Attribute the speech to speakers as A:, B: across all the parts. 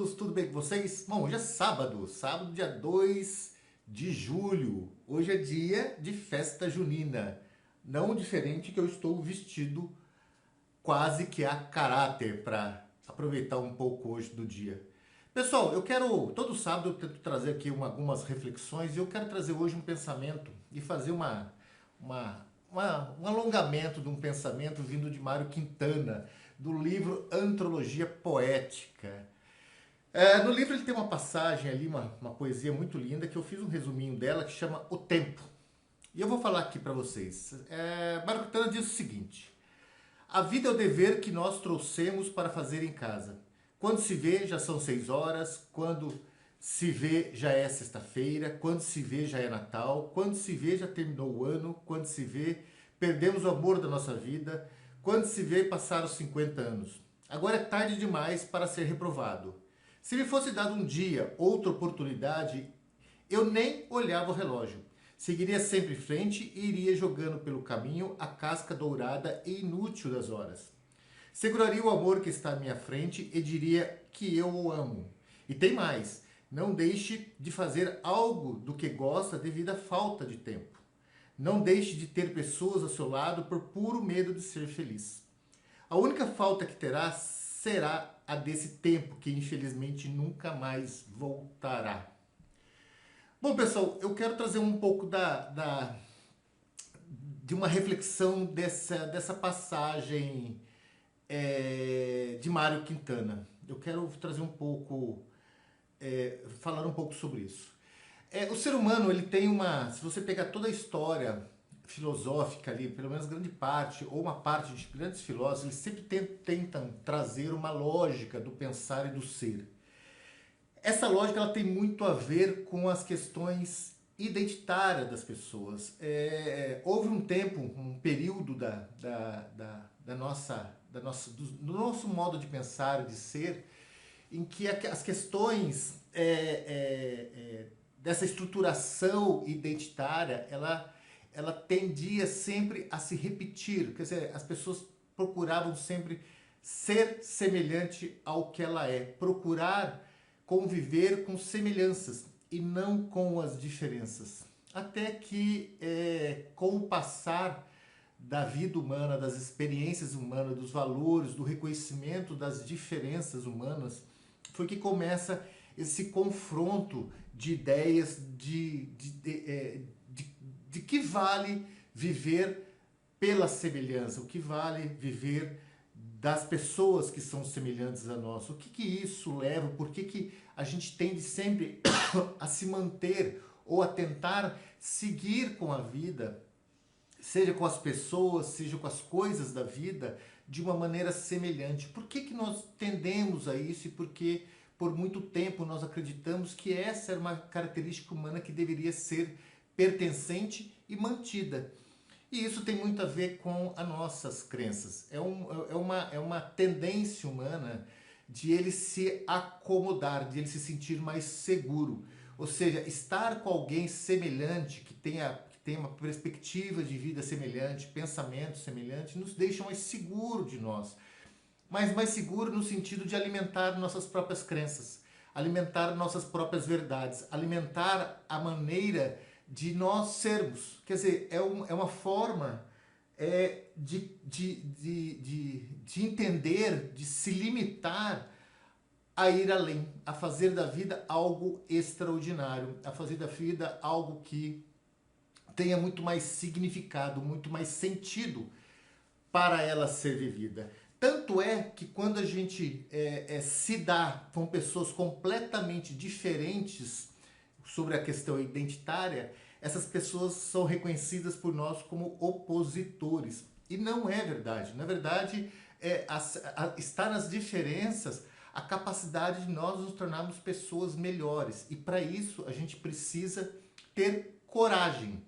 A: todos, tudo bem com vocês? Bom, hoje é sábado, dia 2 de julho. Hoje é dia de festa junina. Não diferente que eu estou vestido quase que a caráter para aproveitar um pouco hoje do dia. Pessoal, todo sábado eu tento trazer aqui algumas reflexões e eu quero trazer hoje um pensamento e fazer um alongamento de um pensamento vindo de Mário Quintana, do livro Antologia Poética. No livro ele tem uma passagem ali, uma poesia muito linda, que eu fiz um resuminho dela, que chama O Tempo. E eu vou falar aqui para vocês. Mário Quintana diz o seguinte: a vida é o dever que nós trouxemos para fazer em casa. Quando se vê, já são 6 horas. Quando se vê, já é sexta-feira. Quando se vê, já é Natal. Quando se vê, já terminou o ano. Quando se vê, perdemos o amor da nossa vida. Quando se vê, passaram os 50 anos. Agora é tarde demais para ser reprovado. Se me fosse dado um dia, outra oportunidade, eu nem olhava o relógio. Seguiria sempre em frente e iria jogando pelo caminho a casca dourada e inútil das horas. Seguraria o amor que está à minha frente e diria que eu o amo. E tem mais, não deixe de fazer algo do que gosta devido à falta de tempo. Não deixe de ter pessoas ao seu lado por puro medo de ser feliz. A única falta que terá será a desse tempo que infelizmente nunca mais voltará. Bom, pessoal, eu quero trazer um pouco de uma reflexão dessa passagem de Mário Quintana. Eu quero trazer um pouco, falar um pouco sobre isso. O ser humano, ele tem se você pegar toda a história filosófica ali, pelo menos grande parte, ou uma parte de grandes filósofos, eles sempre tentam trazer uma lógica do pensar e do ser. Essa lógica ela tem muito a ver com as questões identitárias das pessoas. Houve um tempo, um período do nosso modo de pensar e de ser, em que as questões dessa estruturação identitária, ela tendia sempre a se repetir. Quer dizer, as pessoas procuravam sempre ser semelhante ao que ela é, procurar conviver com semelhanças e não com as diferenças. Até que, com o passar da vida humana, das experiências humanas, dos valores, do reconhecimento das diferenças humanas, foi que começa esse confronto de ideias de que vale viver pela semelhança, o que vale viver das pessoas que são semelhantes a nós. O que isso leva? Por que a gente tende sempre a se manter ou a tentar seguir com a vida, seja com as pessoas, seja com as coisas da vida, de uma maneira semelhante? Por que nós tendemos a isso e por que por muito tempo nós acreditamos que essa era uma característica humana que deveria ser pertencente e mantida? E isso tem muito a ver com as nossas crenças. É uma tendência humana de ele se acomodar, de ele se sentir mais seguro. Ou seja, estar com alguém semelhante, que tenha uma perspectiva de vida semelhante, pensamento semelhante, nos deixa mais seguro de nós. Mas mais seguro no sentido de alimentar nossas próprias crenças, alimentar nossas próprias verdades, alimentar a maneira de nós sermos. Quer dizer, é uma forma de entender, de se limitar a ir além, a fazer da vida algo extraordinário, a fazer da vida algo que tenha muito mais significado, muito mais sentido para ela ser vivida. Tanto é que quando a gente se dá com pessoas completamente diferentes sobre a questão identitária, essas pessoas são reconhecidas por nós como opositores. E não é verdade. Na verdade, está nas diferenças a capacidade de nós nos tornarmos pessoas melhores. E para isso a gente precisa ter coragem.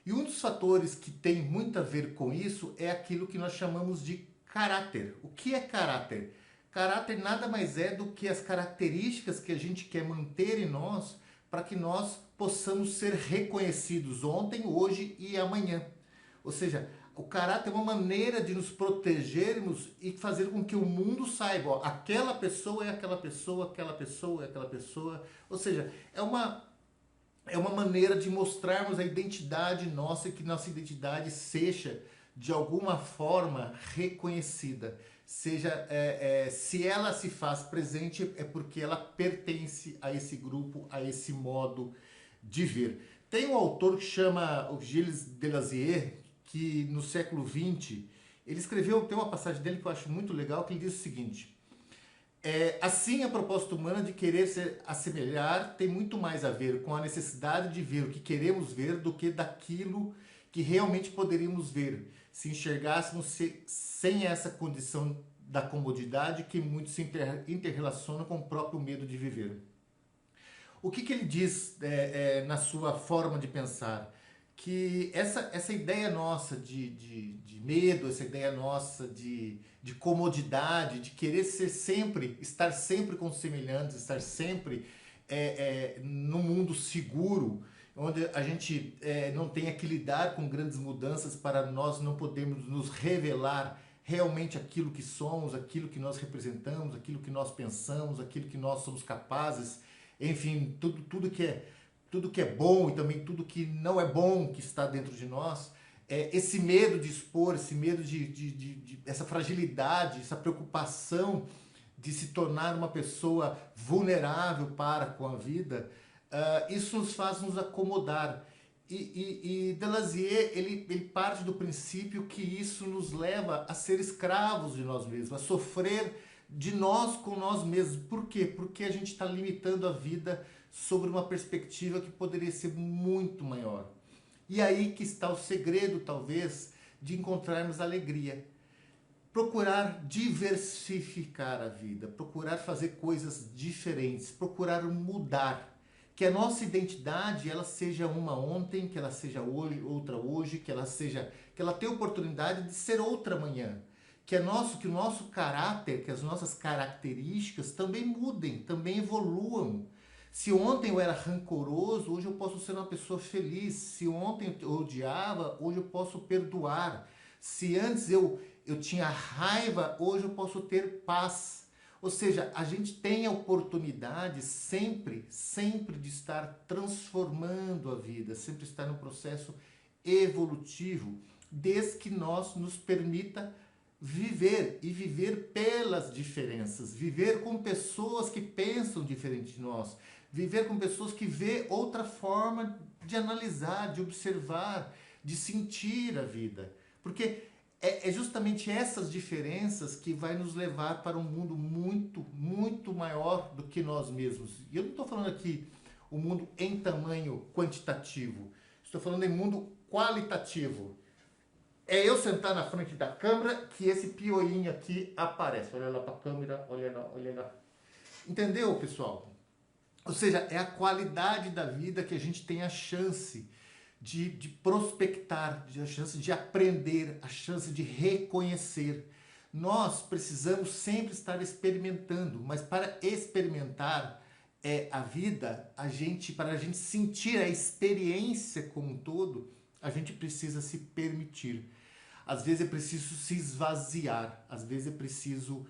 A: E um dos fatores que tem muito a ver com isso é aquilo que nós chamamos de caráter. O que é caráter? Caráter nada mais é do que as características que a gente quer manter em nós para que nós possamos ser reconhecidos ontem, hoje e amanhã. Ou seja, O caráter é uma maneira de nos protegermos e fazer com que o mundo saiba, ó, aquela pessoa é aquela pessoa, aquela pessoa é aquela pessoa. Ou seja, é uma maneira de mostrarmos a identidade nossa e que nossa identidade seja de alguma forma reconhecida. Seja, se ela se faz presente é porque ela pertence a esse grupo, a esse modo de ver. Tem um autor que chama o Gilles Deleuze, que no século XX, ele escreveu, tem uma passagem dele que eu acho muito legal, que ele diz o seguinte: assim, a proposta humana de querer se assemelhar tem muito mais a ver com a necessidade de ver o que queremos ver do que daquilo que realmente poderíamos ver, se enxergássemos sem essa condição da comodidade que muitos se interrelacionam com o próprio medo de viver. O que ele diz na sua forma de pensar? Que essa ideia nossa de medo, essa ideia nossa de comodidade, de querer ser sempre, estar sempre com os semelhantes, estar sempre num mundo seguro, onde a gente não tenha que lidar com grandes mudanças para nós não podermos nos revelar realmente aquilo que somos, aquilo que nós representamos, aquilo que nós pensamos, aquilo que nós somos capazes, enfim, tudo que é bom e também tudo que não é bom que está dentro de nós, esse medo de expor, esse medo essa fragilidade, essa preocupação de se tornar uma pessoa vulnerável para com a vida, isso nos faz nos acomodar. E Deleuze, ele parte do princípio que isso nos leva a ser escravos de nós mesmos, a sofrer de nós com nós mesmos. Por quê? Porque a gente está limitando a vida sobre uma perspectiva que poderia ser muito maior. E aí que está o segredo, talvez, de encontrarmos alegria. Procurar diversificar a vida, procurar fazer coisas diferentes, procurar mudar. Que a nossa identidade ela seja uma ontem, que ela seja hoje, outra hoje, que ela tenha oportunidade de ser outra amanhã. Que o nosso caráter, que as nossas características também mudem, também evoluam. Se ontem eu era rancoroso, hoje eu posso ser uma pessoa feliz. Se ontem eu odiava, hoje eu posso perdoar. Se antes eu tinha raiva, hoje eu posso ter paz. Ou seja, a gente tem a oportunidade sempre de estar transformando a vida, sempre estar no processo evolutivo, desde que nós nos permita viver e viver pelas diferenças, viver com pessoas que pensam diferente de nós, viver com pessoas que vê outra forma de analisar, de observar, de sentir a vida. Porque é justamente essas diferenças que vai nos levar para um mundo muito maior do que nós mesmos. E eu não estou falando aqui o mundo em tamanho quantitativo, estou falando em mundo qualitativo. É eu sentar na frente da câmera que esse pioinho aqui aparece. Olha lá para a câmera, olha lá, olha lá. Entendeu, pessoal? Ou seja, é a qualidade da vida que a gente tem a chance de prospectar, a chance de aprender, a chance de reconhecer. Nós precisamos sempre estar experimentando, mas para experimentar a vida, para a gente sentir a experiência como um todo, a gente precisa se permitir. Às vezes é preciso se esvaziar, às vezes é preciso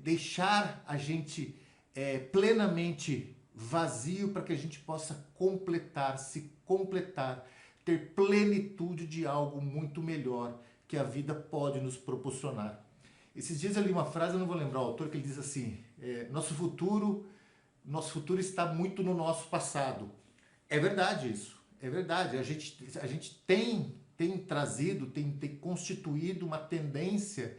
A: deixar a gente plenamente vazio para que a gente possa se completar, ter plenitude de algo muito melhor que a vida pode nos proporcionar. Esses dias eu li uma frase, eu não vou lembrar o autor, que ele diz assim: nosso futuro está muito no nosso passado. É verdade isso, é verdade. A gente tem trazido, tem constituído uma tendência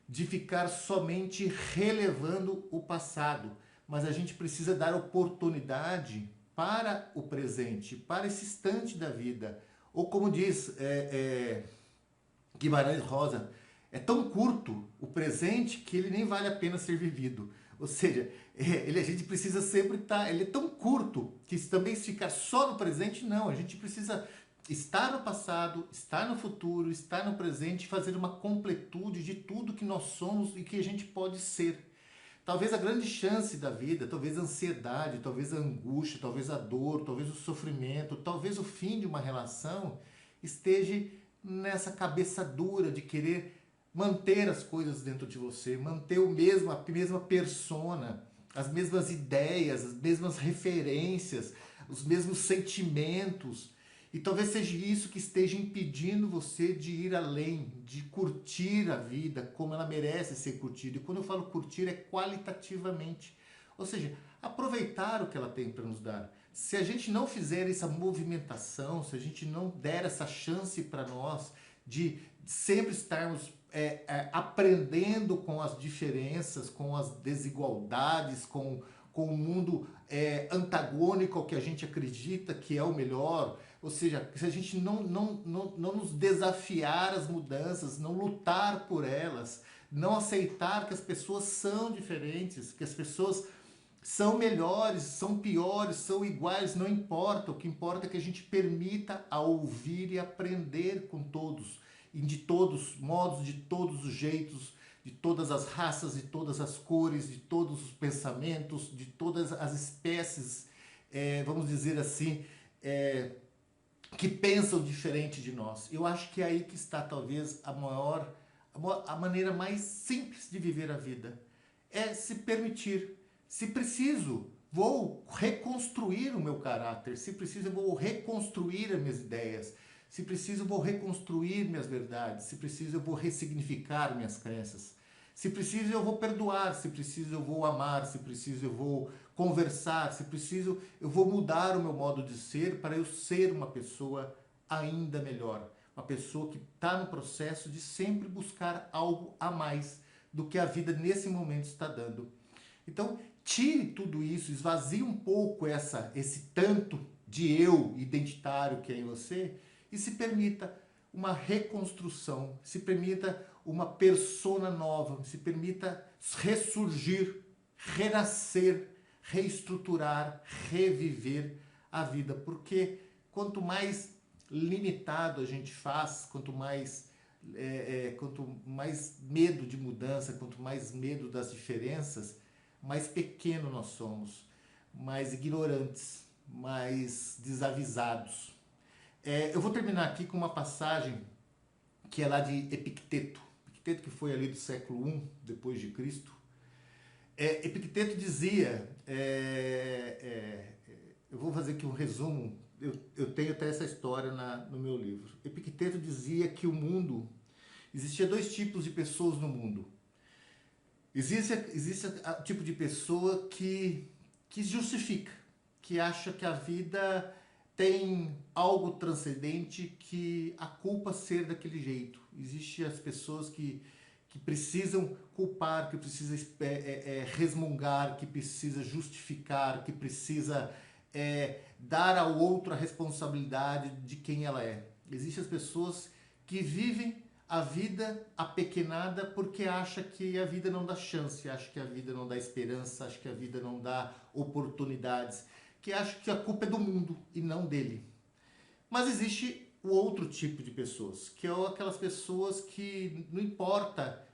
A: de ficar somente relevando o passado. Mas a gente precisa dar oportunidade para o presente, para esse instante da vida. Ou como diz Guimarães Rosa, é tão curto o presente que ele nem vale a pena ser vivido. Ou seja, a gente precisa sempre estar... Ele é tão curto que também se ficar só no presente, não. A gente precisa estar no passado, estar no futuro, estar no presente, fazer uma completude de tudo que nós somos e que a gente pode ser. Talvez a grande chance da vida, talvez a ansiedade, talvez a angústia, talvez a dor, talvez o sofrimento, talvez o fim de uma relação, esteja nessa cabeça dura de querer manter as coisas dentro de você, manter a mesma persona, as mesmas ideias, as mesmas referências, os mesmos sentimentos. E talvez seja isso que esteja impedindo você de ir além, de curtir a vida como ela merece ser curtida. E quando eu falo curtir, é qualitativamente. Ou seja, aproveitar o que ela tem para nos dar. Se a gente não fizer essa movimentação, se a gente não der essa chance para nós de sempre estarmos aprendendo com as diferenças, com as desigualdades, com o mundo antagônico ao que a gente acredita que é o melhor, ou seja, se a gente não nos desafiar às mudanças, não lutar por elas, não aceitar que as pessoas são diferentes, que as pessoas são melhores, são piores, são iguais, não importa. O que importa é que a gente permita a ouvir e aprender com todos, e de todos os modos, de todos os jeitos, de todas as raças, de todas as cores, de todos os pensamentos, de todas as espécies, vamos dizer assim, que pensam diferente de nós. Eu acho que é aí que está talvez a maneira mais simples de viver a vida. É se permitir. Se preciso, vou reconstruir o meu caráter. Se preciso, eu vou reconstruir as minhas ideias. Se preciso, eu vou reconstruir minhas verdades. Se preciso, eu vou ressignificar minhas crenças. Se preciso, eu vou perdoar. Se preciso, eu vou amar. Se preciso, eu vou conversar. Se preciso, eu vou mudar o meu modo de ser para eu ser uma pessoa ainda melhor. Uma pessoa que está no processo de sempre buscar algo a mais do que a vida nesse momento está dando. Então, tire tudo isso, esvazie um pouco esse tanto de eu identitário que é em você e se permita uma reconstrução, se permita uma persona nova, se permita ressurgir, renascer, reestruturar, reviver a vida. Porque quanto mais limitado a gente faz, quanto mais medo de mudança, quanto mais medo das diferenças, mais pequeno nós somos, mais ignorantes, mais desavisados. Eu vou terminar aqui com uma passagem que é lá de Epicteto. Epicteto, que foi ali do século I depois de Cristo. Epicteto dizia, eu vou fazer aqui um resumo, eu tenho até essa história no meu livro. Epicteto dizia que existia dois tipos de pessoas no mundo. Existe o tipo de pessoa que justifica, que acha que a vida tem algo transcendente, que a culpa ser daquele jeito. Existem as pessoas que precisam culpar, que precisam resmungar, que precisa justificar, que precisa dar ao outro a responsabilidade de quem ela é. Existem as pessoas que vivem a vida apequenada porque acha que a vida não dá chance, acha que a vida não dá esperança, acha que a vida não dá oportunidades, que acha que a culpa é do mundo e não dele. Mas existe o outro tipo de pessoas, que é aquelas pessoas que não importa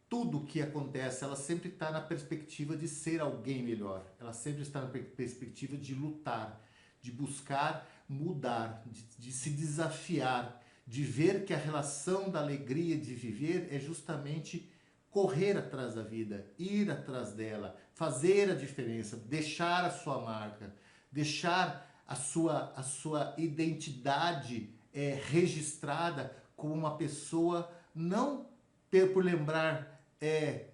A: tudo o que acontece, ela sempre está na perspectiva de ser alguém melhor, ela sempre está na perspectiva de lutar, de buscar mudar, de se desafiar, de ver que a relação da alegria de viver é justamente correr atrás da vida, ir atrás dela, fazer a diferença, deixar a sua marca, deixar a sua identidade registrada como uma pessoa, não por lembrar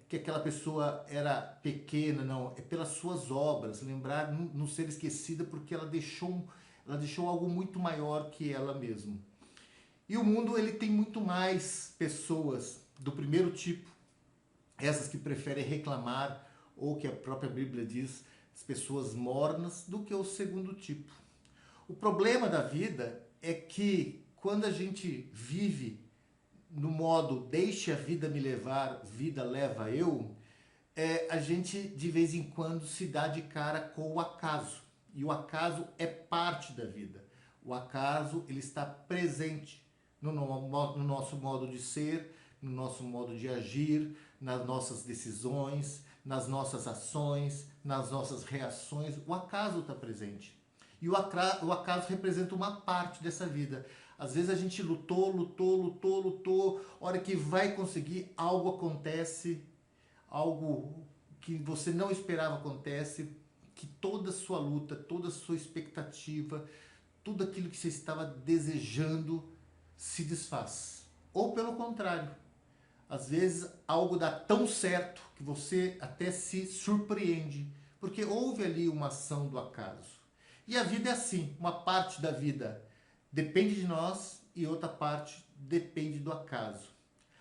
A: que aquela pessoa era pequena, não, é pelas suas obras, lembrar, não ser esquecida porque ela deixou algo muito maior que ela mesma. E o mundo, ele tem muito mais pessoas do primeiro tipo, essas que preferem reclamar, ou que a própria Bíblia diz, as pessoas mornas, do que o segundo tipo. O problema da vida é que quando a gente vive no modo deixa a vida me levar, vida leva eu, a gente de vez em quando se dá de cara com o acaso. E o acaso é parte da vida. O acaso, ele está presente no nosso modo de ser, no nosso modo de agir, nas nossas decisões, nas nossas ações, nas nossas reações. O acaso está presente. E o acaso representa uma parte dessa vida. Às vezes a gente lutou, hora que vai conseguir, algo acontece, algo que você não esperava acontece, que toda a sua luta, toda a sua expectativa, tudo aquilo que você estava desejando se desfaz. Ou pelo contrário, às vezes algo dá tão certo que você até se surpreende, porque houve ali uma ação do acaso. E a vida é assim, uma parte da vida depende de nós e outra parte depende do acaso.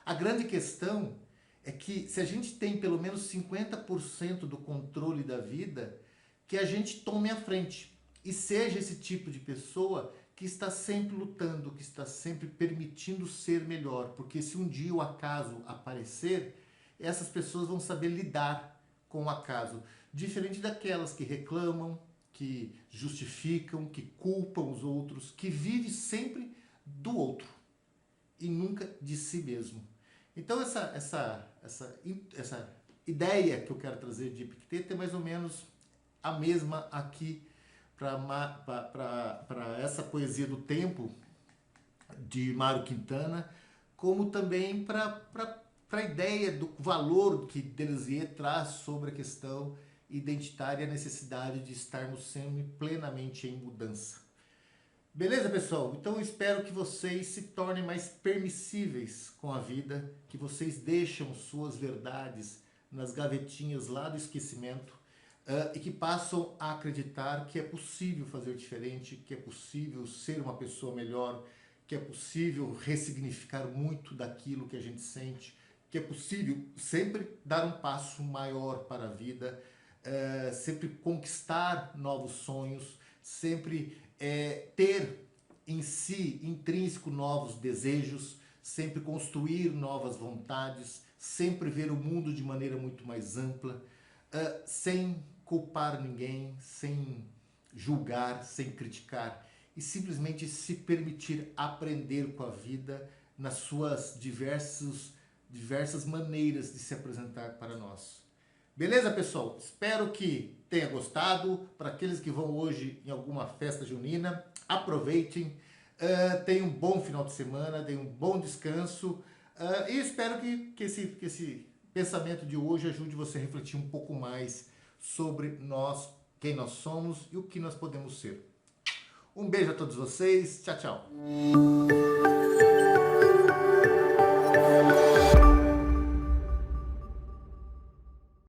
A: A grande questão é que se a gente tem pelo menos 50% do controle da vida, que a gente tome a frente e seja esse tipo de pessoa que está sempre lutando, que está sempre permitindo ser melhor, porque se um dia o acaso aparecer, essas pessoas vão saber lidar com o acaso, diferente daquelas que reclamam, que justificam, que culpam os outros, que vivem sempre do outro e nunca de si mesmo. Então essa ideia que eu quero trazer de Epicteto é mais ou menos a mesma aqui para essa poesia do tempo de Mário Quintana, como também para a ideia do valor que Deleuze traz sobre a questão identitária e a necessidade de estarmos sempre plenamente em mudança. Beleza, pessoal? Então eu espero que vocês se tornem mais permissíveis com a vida, que vocês deixam suas verdades nas gavetinhas lá do esquecimento, e que passam a acreditar que é possível fazer diferente, que é possível ser uma pessoa melhor, que é possível ressignificar muito daquilo que a gente sente, que é possível sempre dar um passo maior para a vida, sempre conquistar novos sonhos, sempre ter em si, intrínseco, novos desejos, sempre construir novas vontades, sempre ver o mundo de maneira muito mais ampla, sem culpar ninguém, sem julgar, sem criticar, e simplesmente se permitir aprender com a vida nas suas diversas maneiras de se apresentar para nós. Beleza, pessoal? Espero que tenha gostado. Para aqueles que vão hoje em alguma festa junina, aproveitem, tenham um bom final de semana, tenham um bom descanso, e espero que esse pensamento de hoje ajude você a refletir um pouco mais sobre nós, quem nós somos e o que nós podemos ser. Um beijo a todos vocês. Tchau, tchau.